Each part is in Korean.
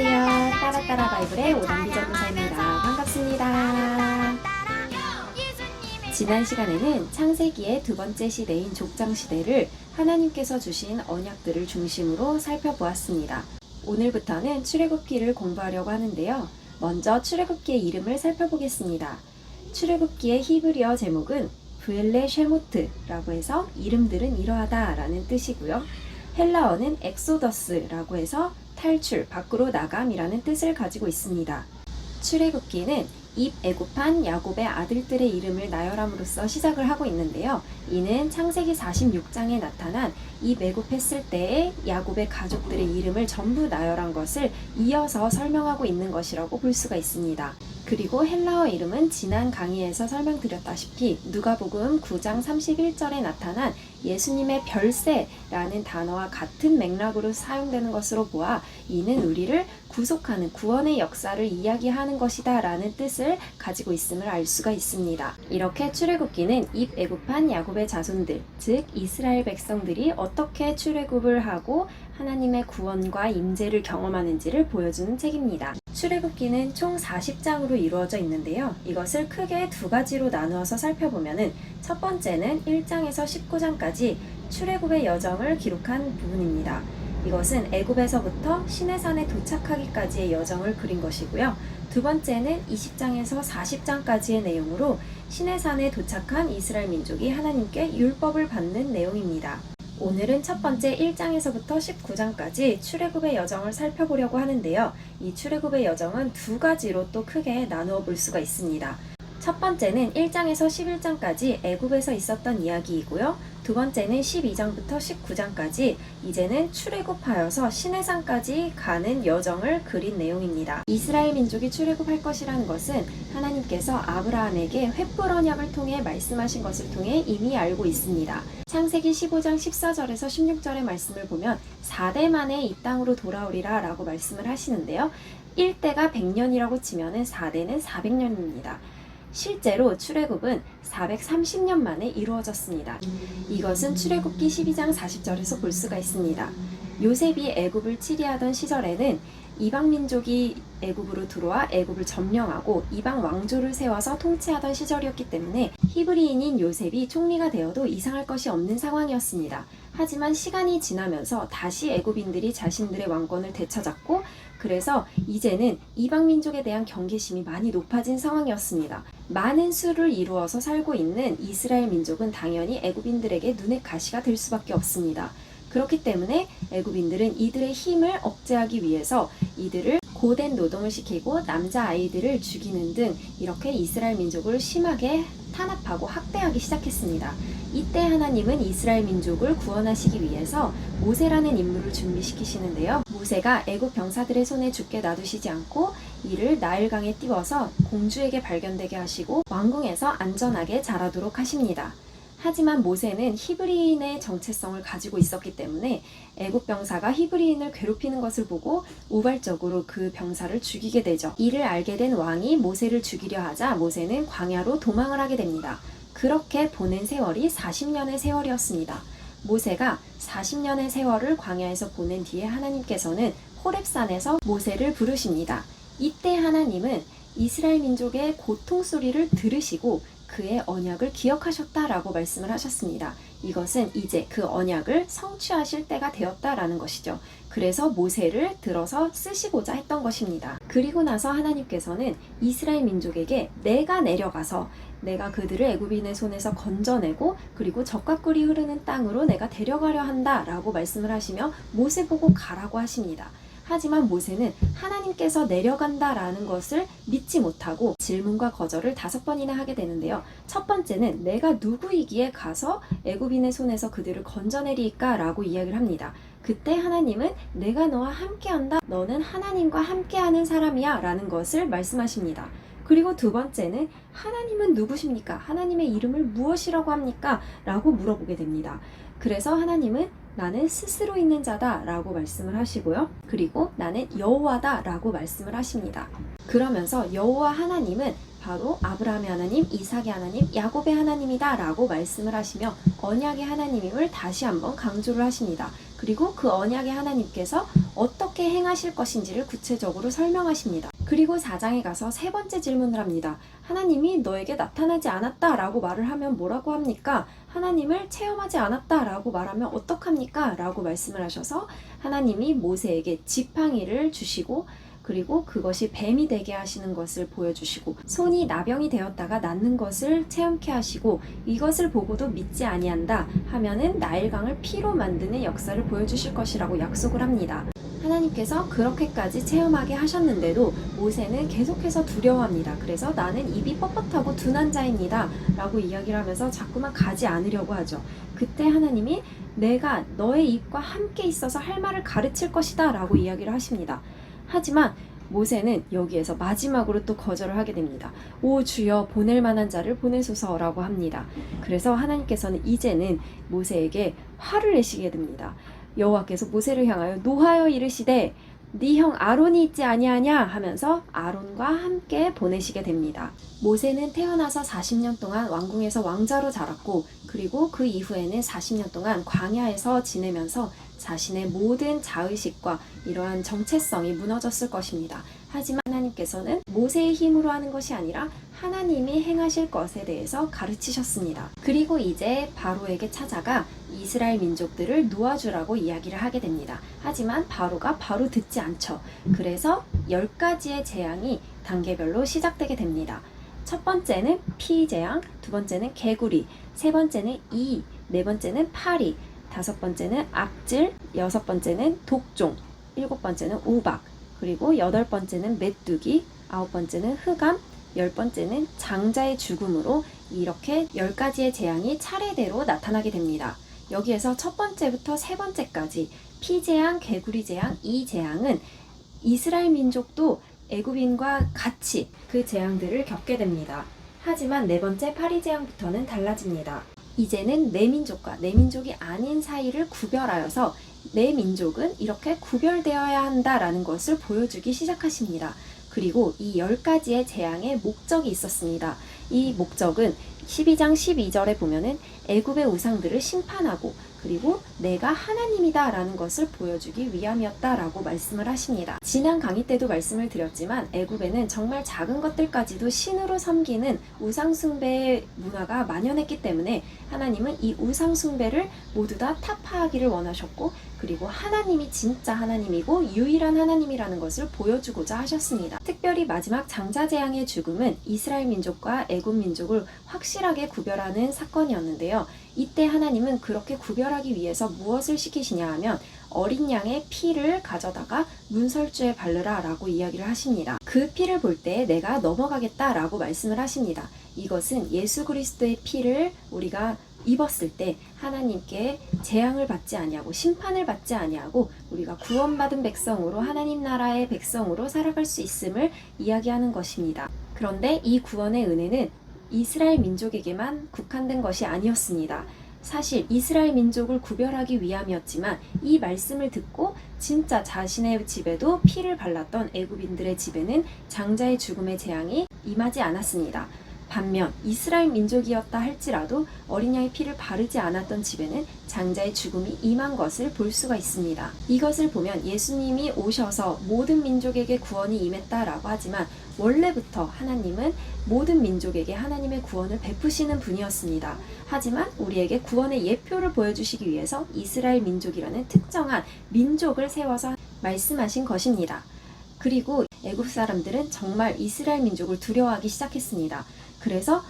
안녕하세요. 따라따라 바이블의 오단비 전도사입니다. 반갑습니다. 지난 시간에는 창세기의 두 번째 시대인 족장시대를 하나님께서 주신 언약들을 중심으로 살펴보았습니다. 오늘부터는 출애굽기를 공부하려고 하는데요. 먼저 출애굽기의 이름을 살펴보겠습니다. 출애굽기의 히브리어 제목은 브엘레 쉐모트라고 해서 이름들은 이러하다 라는 뜻이고요. 헬라어는 엑소더스라고 해서 탈출, 밖으로 나감이라는 뜻을 가지고 있습니다. 출애굽기는 입애굽한 야곱의 아들들의 이름을 나열함으로써 시작을 하고 있는데요. 이는 창세기 46장에 나타난 입애굽했을 때의 야곱의 가족들의 이름을 전부 나열한 것을 이어서 설명하고 있는 것이라고 볼 수가 있습니다. 그리고 헬라어 이름은 지난 강의에서 설명드렸다시피 누가복음 9장 31절에 나타난 예수님의 별세라는 단어와 같은 맥락으로 사용되는 것으로 보아 이는 우리를 구속하는 구원의 역사를 이야기하는 것이다 라는 뜻을 가지고 있음을 알 수가 있습니다. 이렇게 출애굽기는 입애굽한 야곱의 자손들, 즉 이스라엘 백성들이 어떻게 출애굽을 하고 하나님의 구원과 임재를 경험하는지를 보여주는 책입니다. 출애굽기는 총 40장으로 이루어져 있는데요. 이것을 크게 두 가지로 나누어서 살펴보면은 첫 번째는 1장에서 19장까지 출애굽의 여정을 기록한 부분입니다. 이것은 애굽에서부터 시내산에 도착하기까지의 여정을 그린 것이고요. 두 번째는 20장에서 40장까지의 내용으로 시내산에 도착한 이스라엘 민족이 하나님께 율법을 받는 내용입니다. 오늘은 첫 번째 1장에서부터 19장까지 출애굽의 여정을 살펴보려고 하는데요. 이 출애굽의 여정은 두 가지로 또 크게 나누어 볼 수가 있습니다. 첫 번째는 1장에서 11장까지 애굽에서 있었던 이야기이고요. 두 번째는 12장부터 19장까지 이제는 출애굽하여서 시내산까지 가는 여정을 그린 내용입니다. 이스라엘 민족이 출애굽할 것이라는 것은 하나님께서 아브라함에게 횃불 언약을 통해 말씀하신 것을 통해 이미 알고 있습니다. 창세기 15장 14절에서 16절의 말씀을 보면 4대 만에 이 땅으로 돌아오리라 라고 말씀을 하시는데요. 1대가 100년이라고 치면은 4대는 400년입니다. 실제로 출애굽은 430년 만에 이루어졌습니다. 이것은 출애굽기 12장 40절에서 볼 수가 있습니다. 요셉이 애굽을 치리하던 시절에는 이방 민족이 애굽으로 들어와 애굽을 점령하고 이방 왕조를 세워서 통치하던 시절이었기 때문에 히브리인인 요셉이 총리가 되어도 이상할 것이 없는 상황이었습니다. 하지만 시간이 지나면서 다시 애굽인들이 자신들의 왕권을 되찾았고 그래서 이제는 이방 민족에 대한 경계심이 많이 높아진 상황이었습니다. 많은 수를 이루어서 살고 있는 이스라엘 민족은 당연히 애굽인들에게 눈의 가시가 될 수밖에 없습니다. 그렇기 때문에 애굽인들은 이들의 힘을 억제하기 위해서 이들을 고된 노동을 시키고 남자아이들을 죽이는 등 이렇게 이스라엘 민족을 심하게 탄압하고 학대하기 시작했습니다. 이때 하나님은 이스라엘 민족을 구원하시기 위해서 모세라는 인물을 준비시키시는데요. 모세가 애굽 병사들의 손에 죽게 놔두시지 않고 이를 나일강에 띄워서 공주에게 발견되게 하시고 왕궁에서 안전하게 자라도록 하십니다. 하지만 모세는 히브리인의 정체성을 가지고 있었기 때문에 애굽 병사가 히브리인을 괴롭히는 것을 보고 우발적으로 그 병사를 죽이게 되죠. 이를 알게 된 왕이 모세를 죽이려 하자 모세는 광야로 도망을 하게 됩니다. 그렇게 보낸 세월이 40년의 세월이었습니다. 모세가 40년의 세월을 광야에서 보낸 뒤에 하나님께서는 호렙산에서 모세를 부르십니다. 이때 하나님은 이스라엘 민족의 고통 소리를 들으시고 그의 언약을 기억하셨다라고 말씀을 하셨습니다. 이것은 이제 그 언약을 성취하실 때가 되었다라는 것이죠. 그래서 모세를 들어서 쓰시고자 했던 것입니다. 그리고 나서 하나님께서는 이스라엘 민족에게 내가 내려가서 내가 그들을 애굽인의 손에서 건져내고 그리고 젖과 꿀이 흐르는 땅으로 내가 데려가려 한다라고 말씀을 하시며 모세 보고 가라고 하십니다. 하지만 모세는 하나님께서 내려간다라는 것을 믿지 못하고 질문과 거절을 5번이나 하게 되는데요. 첫 번째는 내가 누구이기에 가서 애굽인의 손에서 그들을 건져내리까 라고 이야기를 합니다. 그때 하나님은 내가 너와 함께한다. 너는 하나님과 함께하는 사람이야 라는 것을 말씀하십니다. 그리고 두 번째는 하나님은 누구십니까? 하나님의 이름을 무엇이라고 합니까? 라고 물어보게 됩니다. 그래서 하나님은 나는 스스로 있는 자다 라고 말씀을 하시고요. 그리고 나는 여호와다 라고 말씀을 하십니다. 그러면서 여호와 하나님은 바로 아브라함의 하나님, 이삭의 하나님, 야곱의 하나님이다 라고 말씀을 하시며 언약의 하나님임을 다시 한번 강조를 하십니다. 그리고 그 언약의 하나님께서 어떻게 행하실 것인지를 구체적으로 설명하십니다. 그리고 4장에 가서 세 번째 질문을 합니다. 하나님이 너에게 나타나지 않았다 라고 말을 하면 뭐라고 합니까? 하나님을 체험하지 않았다 라고 말하면 어떡합니까? 라고 말씀을 하셔서 하나님이 모세에게 지팡이를 주시고 그리고 그것이 뱀이 되게 하시는 것을 보여주시고 손이 나병이 되었다가 낫는 것을 체험케 하시고 이것을 보고도 믿지 아니한다 하면은 나일강을 피로 만드는 역사를 보여주실 것이라고 약속을 합니다. 하나님께서 그렇게까지 체험하게 하셨는데도 모세는 계속해서 두려워합니다. 그래서 나는 입이 뻣뻣하고 둔한 자입니다 라고 이야기를 하면서 자꾸만 가지 않으려고 하죠. 그때 하나님이 내가 너의 입과 함께 있어서 할 말을 가르칠 것이다 라고 이야기를 하십니다. 하지만 모세는 여기에서 마지막으로 또 거절을 하게 됩니다. 오 주여 보낼 만한 자를 보내소서라고 합니다. 그래서 하나님께서는 이제는 모세에게 화를 내시게 됩니다. 여호와께서 모세를 향하여 노하여 이르시되 네 형 아론이 있지 아니하냐 하면서 아론과 함께 보내시게 됩니다. 모세는 태어나서 40년 동안 왕궁에서 왕자로 자랐고 그리고 그 이후에는 40년 동안 광야에서 지내면서 자신의 모든 자의식과 이러한 정체성이 무너졌을 것입니다. 하지만 하나님께서는 모세의 힘으로 하는 것이 아니라 하나님이 행하실 것에 대해서 가르치셨습니다. 그리고 이제 바로에게 찾아가 이스라엘 민족들을 놓아주라고 이야기를 하게 됩니다. 하지만 바로가 바로 듣지 않죠. 그래서 10가지의 재앙이 단계별로 시작되게 됩니다. 첫 번째는 피재앙, 두 번째는 개구리, 세 번째는 이, 네 번째는 파리, 다섯 번째는 악질, 여섯 번째는 독종, 일곱 번째는 우박, 그리고 여덟 번째는 메뚜기, 아홉 번째는 흑암, 열 번째는 장자의 죽음으로 이렇게 10가지의 재앙이 차례대로 나타나게 됩니다. 여기에서 첫 번째부터 세 번째까지 피재앙, 개구리 재앙, 이 재앙은 이스라엘 민족도 애굽인과 같이 그 재앙들을 겪게 됩니다. 하지만 네 번째 파리 재앙부터는 달라집니다. 이제는 내 민족과 내 민족이 아닌 사이를 구별하여서 내 민족은 이렇게 구별되어야 한다라는 것을 보여주기 시작하십니다. 그리고 이 10가지의 재앙의 목적이 있었습니다. 이 목적은 12장 12절에 보면은 애굽의 우상들을 심판하고 그리고 내가 하나님이다 라는 것을 보여주기 위함이었다라고 말씀을 하십니다. 지난 강의 때도 말씀을 드렸지만 애굽에는 정말 작은 것들까지도 신으로 섬기는 우상숭배의 문화가 만연했기 때문에 하나님은 이 우상숭배를 모두 다 타파하기를 원하셨고 그리고 하나님이 진짜 하나님이고 유일한 하나님이라는 것을 보여주고자 하셨습니다. 특별히 마지막 장자재앙의 죽음은 이스라엘 민족과 애굽 민족을 확실하게 구별하는 사건이었는데요. 이때 하나님은 그렇게 구별하기 위해서 무엇을 시키시냐 하면 어린 양의 피를 가져다가 문설주에 바르라 라고 이야기를 하십니다. 그 피를 볼 때 내가 넘어가겠다 라고 말씀을 하십니다. 이것은 예수 그리스도의 피를 우리가 입었을 때 하나님께 재앙을 받지 아니하고 심판을 받지 아니하고 우리가 구원받은 백성으로 하나님 나라의 백성으로 살아갈 수 있음을 이야기하는 것입니다. 그런데 이 구원의 은혜는 이스라엘 민족에게만 국한된 것이 아니었습니다. 사실 이스라엘 민족을 구별하기 위함이었지만 이 말씀을 듣고 진짜 자신의 집에도 피를 발랐던 애굽인들의 집에는 장자의 죽음의 재앙이 임하지 않았습니다. 반면 이스라엘 민족이었다 할지라도 어린 양의 피를 바르지 않았던 집에는 장자의 죽음이 임한 것을 볼 수가 있습니다. 이것을 보면 예수님이 오셔서 모든 민족에게 구원이 임했다라고 하지만 원래부터 하나님은 모든 민족에게 하나님의 구원을 베푸시는 분이었습니다. 하지만 우리에게 구원의 예표를 보여주시기 위해서 이스라엘 민족이라는 특정한 민족을 세워서 말씀하신 것입니다. 그리고 애굽 사람들은 정말 이스라엘 민족을 두려워하기 시작했습니다. 그래서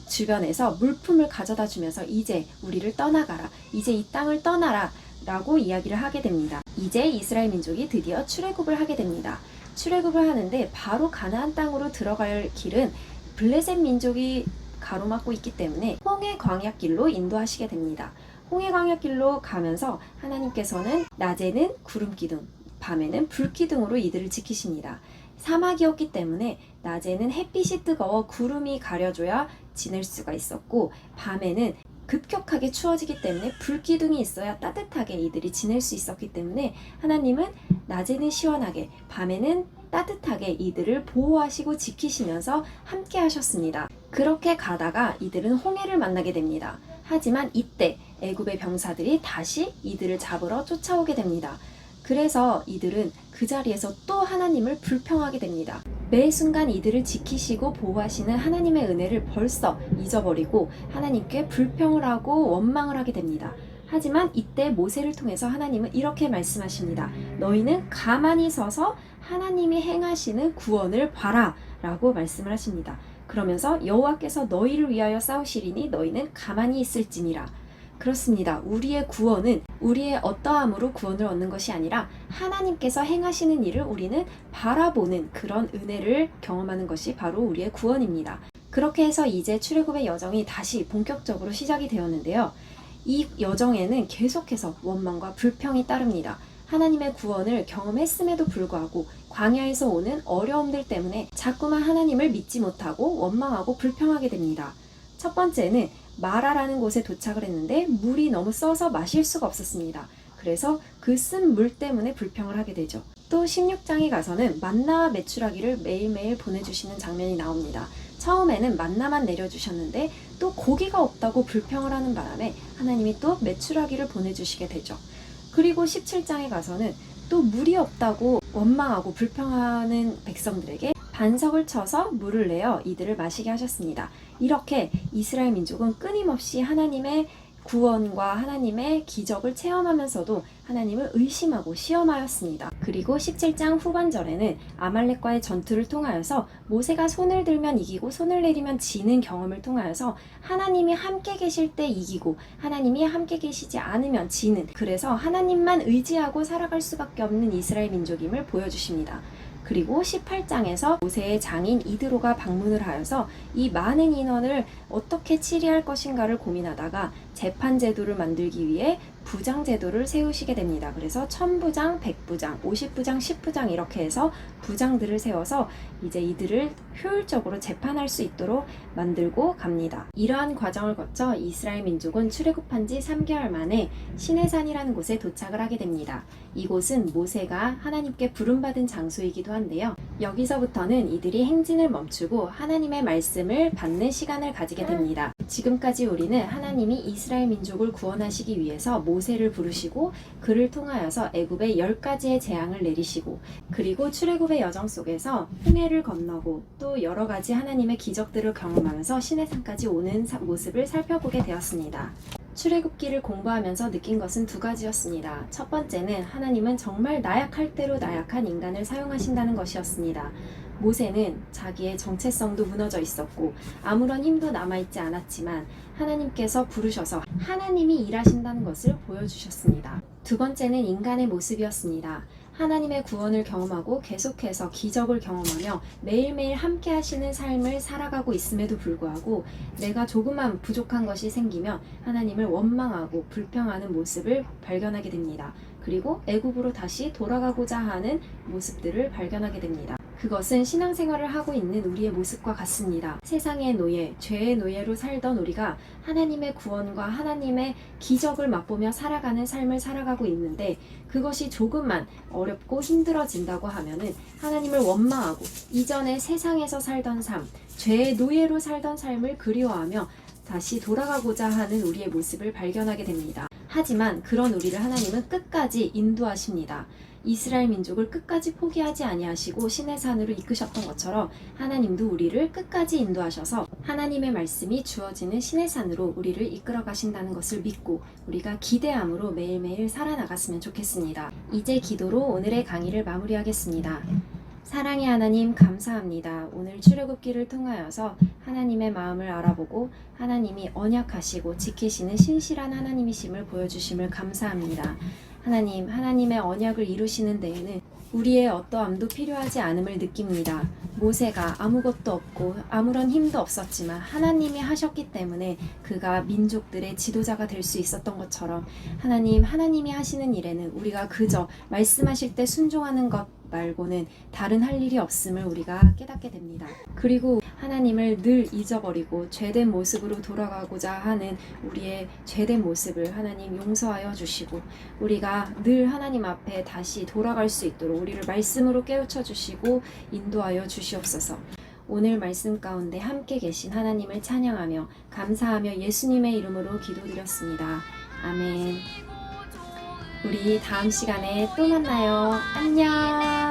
주변에서 물품을 가져다 주면서 이제 우리를 떠나가라, 이제 이 땅을 떠나라 라고 이야기를 하게 됩니다. 이제 이스라엘 민족이 드디어 출애굽을 하게 됩니다. 출애굽을 하는데 바로 가나안 땅으로 들어갈 길은 블레셋 민족이 가로막고 있기 때문에 홍해 광야길로 인도하시게 됩니다. 홍해 광야길로 가면서 하나님께서는 낮에는 구름기둥, 밤에는 불기둥으로 이들을 지키십니다. 사막이었기 때문에 낮에는 햇빛이 뜨거워 구름이 가려줘야 지낼 수가 있었고 밤에는 급격하게 추워지기 때문에 불기둥이 있어야 따뜻하게 이들이 지낼 수 있었기 때문에 하나님은 낮에는 시원하게 밤에는 따뜻하게 이들을 보호하시고 지키시면서 함께 하셨습니다. 그렇게 가다가 이들은 홍해를 만나게 됩니다. 하지만 이때 애굽의 병사들이 다시 이들을 잡으러 쫓아오게 됩니다. 그래서 이들은 그 자리에서 또 하나님을 불평하게 됩니다. 매 순간 이들을 지키시고 보호하시는 하나님의 은혜를 벌써 잊어버리고 하나님께 불평을 하고 원망을 하게 됩니다. 하지만 이때 모세를 통해서 하나님은 이렇게 말씀하십니다. 너희는 가만히 서서 하나님이 행하시는 구원을 봐라 라고 말씀을 하십니다. 그러면서 여호와께서 너희를 위하여 싸우시리니 너희는 가만히 있을지니라. 그렇습니다. 우리의 구원은 우리의 어떠함으로 구원을 얻는 것이 아니라 하나님께서 행하시는 일을 우리는 바라보는 그런 은혜를 경험하는 것이 바로 우리의 구원입니다. 그렇게 해서 이제 출애굽의 여정이 다시 본격적으로 시작이 되었는데요. 이 여정에는 계속해서 원망과 불평이 따릅니다. 하나님의 구원을 경험했음에도 불구하고 광야에서 오는 어려움들 때문에 자꾸만 하나님을 믿지 못하고 원망하고 불평하게 됩니다. 첫 번째는 마라라는 곳에 도착을 했는데 물이 너무 써서 마실 수가 없었습니다. 그래서 그 쓴 물 때문에 불평을 하게 되죠. 또 16장에 가서는 만나와 메추라기를 매일매일 보내주시는 장면이 나옵니다. 처음에는 만나만 내려주셨는데 또 고기가 없다고 불평을 하는 바람에 하나님이 또 메추라기를 보내주시게 되죠. 그리고 17장에 가서는 또 물이 없다고 원망하고 불평하는 백성들에게 반석을 쳐서 물을 내어 이들을 마시게 하셨습니다. 이렇게 이스라엘 민족은 끊임없이 하나님의 구원과 하나님의 기적을 체험하면서도 하나님을 의심하고 시험하였습니다. 그리고 17장 후반절에는 아말렉과의 전투를 통하여서 모세가 손을 들면 이기고 손을 내리면 지는 경험을 통하여서 하나님이 함께 계실 때 이기고 하나님이 함께 계시지 않으면 지는, 그래서 하나님만 의지하고 살아갈 수밖에 없는 이스라엘 민족임을 보여주십니다. 그리고 18장에서 모세의 장인 이드로가 방문을 하여서 이 많은 인원을 어떻게 치리할 것인가를 고민하다가 재판 제도를 만들기 위해 부장 제도를 세우시게 됩니다. 그래서 1000부장, 100부장, 50부장, 10부장 이렇게 해서 부장들을 세워서 이제 이들을 효율적으로 재판할 수 있도록 만들고 갑니다. 이러한 과정을 거쳐 이스라엘 민족은 출애굽한 지 3개월 만에 시내산이라는 곳에 도착을 하게 됩니다. 이곳은 모세가 하나님께 부름받은 장소이기도 한데요. 여기서부터는 이들이 행진을 멈추고 하나님의 말씀을 받는 시간을 가지게 됩니다. 지금까지 우리는 하나님이 이스라엘 민족을 구원하시기 위해서 모세를 부르시고 그를 통하여서 애굽에 10가지의 재앙을 내리시고 그리고 출애굽의 여정 속에서 홍해를 건너고 또 여러 가지 하나님의 기적들을 경험하면서 시내산까지 오는 모습을 살펴보게 되었습니다. 출애굽기를 공부하면서 느낀 것은 2가지였습니다. 첫 번째는 하나님은 정말 나약할 대로 나약한 인간을 사용하신다는 것이었습니다. 모세는 자기의 정체성도 무너져 있었고 아무런 힘도 남아있지 않았지만 하나님께서 부르셔서 하나님이 일하신다는 것을 보여주셨습니다. 두 번째는 인간의 모습이었습니다. 하나님의 구원을 경험하고 계속해서 기적을 경험하며 매일매일 함께 하시는 삶을 살아가고 있음에도 불구하고 내가 조금만 부족한 것이 생기면 하나님을 원망하고 불평하는 모습을 발견하게 됩니다. 그리고 애굽으로 다시 돌아가고자 하는 모습들을 발견하게 됩니다. 그것은 신앙생활을 하고 있는 우리의 모습과 같습니다. 세상의 노예, 죄의 노예로 살던 우리가 하나님의 구원과 하나님의 기적을 맛보며 살아가는 삶을 살아가고 있는데 그것이 조금만 어렵고 힘들어진다고 하면은 하나님을 원망하고 이전에 세상에서 살던 삶, 죄의 노예로 살던 삶을 그리워하며 다시 돌아가고자 하는 우리의 모습을 발견하게 됩니다. 하지만 그런 우리를 하나님은 끝까지 인도하십니다. 이스라엘 민족을 끝까지 포기하지 아니하시고 시내산으로 이끄셨던 것처럼 하나님도 우리를 끝까지 인도하셔서 하나님의 말씀이 주어지는 시내산으로 우리를 이끌어 가신다는 것을 믿고 우리가 기대함으로 매일매일 살아나갔으면 좋겠습니다. 이제 기도로 오늘의 강의를 마무리하겠습니다. 사랑의 하나님 감사합니다. 오늘 출애굽기를 통하여서 하나님의 마음을 알아보고 하나님이 언약하시고 지키시는 신실한 하나님이심을 보여주심을 감사합니다. 하나님, 하나님의 언약을 이루시는 데에는 우리의 어떠함도 필요하지 않음을 느낍니다. 모세가 아무것도 없고 아무런 힘도 없었지만 하나님이 하셨기 때문에 그가 민족들의 지도자가 될 수 있었던 것처럼 하나님, 하나님이 하시는 일에는 우리가 그저 말씀하실 때 순종하는 것 말고는 다른 할 일이 없음을 우리가 깨닫게 됩니다. 그리고 하나님을 늘 잊어버리고 죄된 모습으로 돌아가고자 하는 우리의 죄된 모습을 하나님 용서하여 주시고 우리가 늘 하나님 앞에 다시 돌아갈 수 있도록 우리를 말씀으로 깨우쳐 주시고 인도하여 주시옵소서. 오늘 말씀 가운데 함께 계신 하나님을 찬양하며 감사하며 예수님의 이름으로 기도드렸습니다. 아멘. 우리 다음 시간에 또 만나요. 안녕.